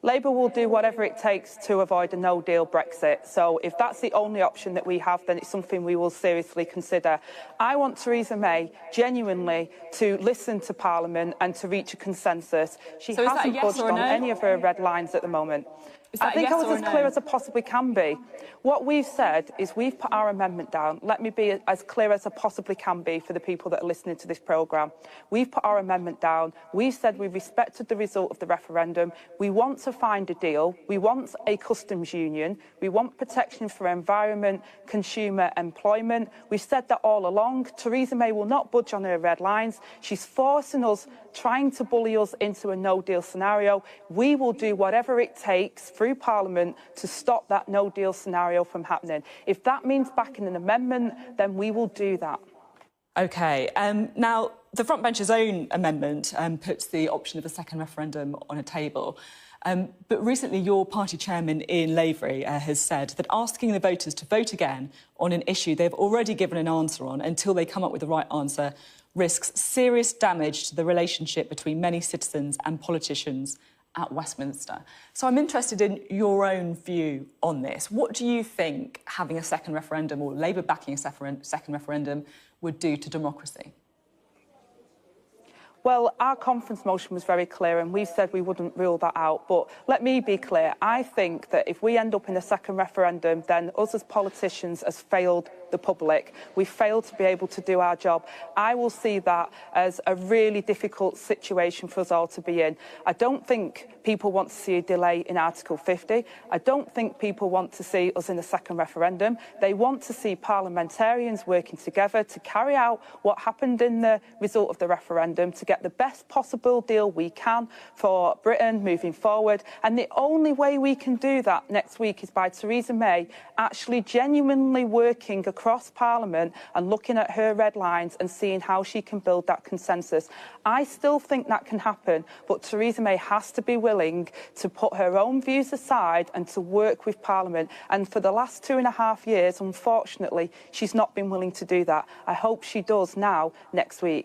Labour will do whatever it takes to avoid a no-deal Brexit. So if that's the only option that we have, then it's something we will seriously consider. I want Theresa May genuinely to listen to Parliament and to reach a consensus. She hasn't budged on any of her red lines at the moment. I think I was as clear as I possibly can be. What we've said is we've put our amendment down. Let me be as clear as I possibly can be for the people that are listening to this programme. We've put our amendment down. We've said we've respected the result of the referendum. We want to find a deal. We want a customs union. We want protection for environment, consumer, employment. We've said that all along. Theresa May will not budge on her red lines. She's forcing us, trying to bully us into a no-deal scenario. We will do whatever it takes through Parliament to stop that no-deal scenario from happening. If that means backing an amendment, then we will do that. OK. Now, the frontbench's own amendment puts the option of a second referendum on a table. But recently, your party chairman, Ian Lavery, has said that asking the voters to vote again on an issue they've already given an answer on until they come up with the right answer risks serious damage to the relationship between many citizens and politicians at Westminster. So I'm interested in your own view on this. What do you think having a second referendum, or Labour backing a second referendum, would do to democracy? Well, our conference motion was very clear and we said we wouldn't rule that out. But let me be clear. I think that if we end up in a second referendum, then us as politicians has failed the public. We failed to be able to do our job. I will see that as a really difficult situation for us all to be in. I don't think people want to see a delay in Article 50. I don't think people want to see us in a second referendum. They want to see parliamentarians working together to carry out what happened in the result of the referendum, to get the best possible deal we can for Britain moving forward. And the only way we can do that next week is by Theresa May actually genuinely working across Parliament and looking at her red lines and seeing how she can build that consensus. I still think that can happen, but Theresa May has to be willing to put her own views aside and to work with Parliament. And for the last 2.5 years, unfortunately, she's not been willing to do that. I hope she does now next week.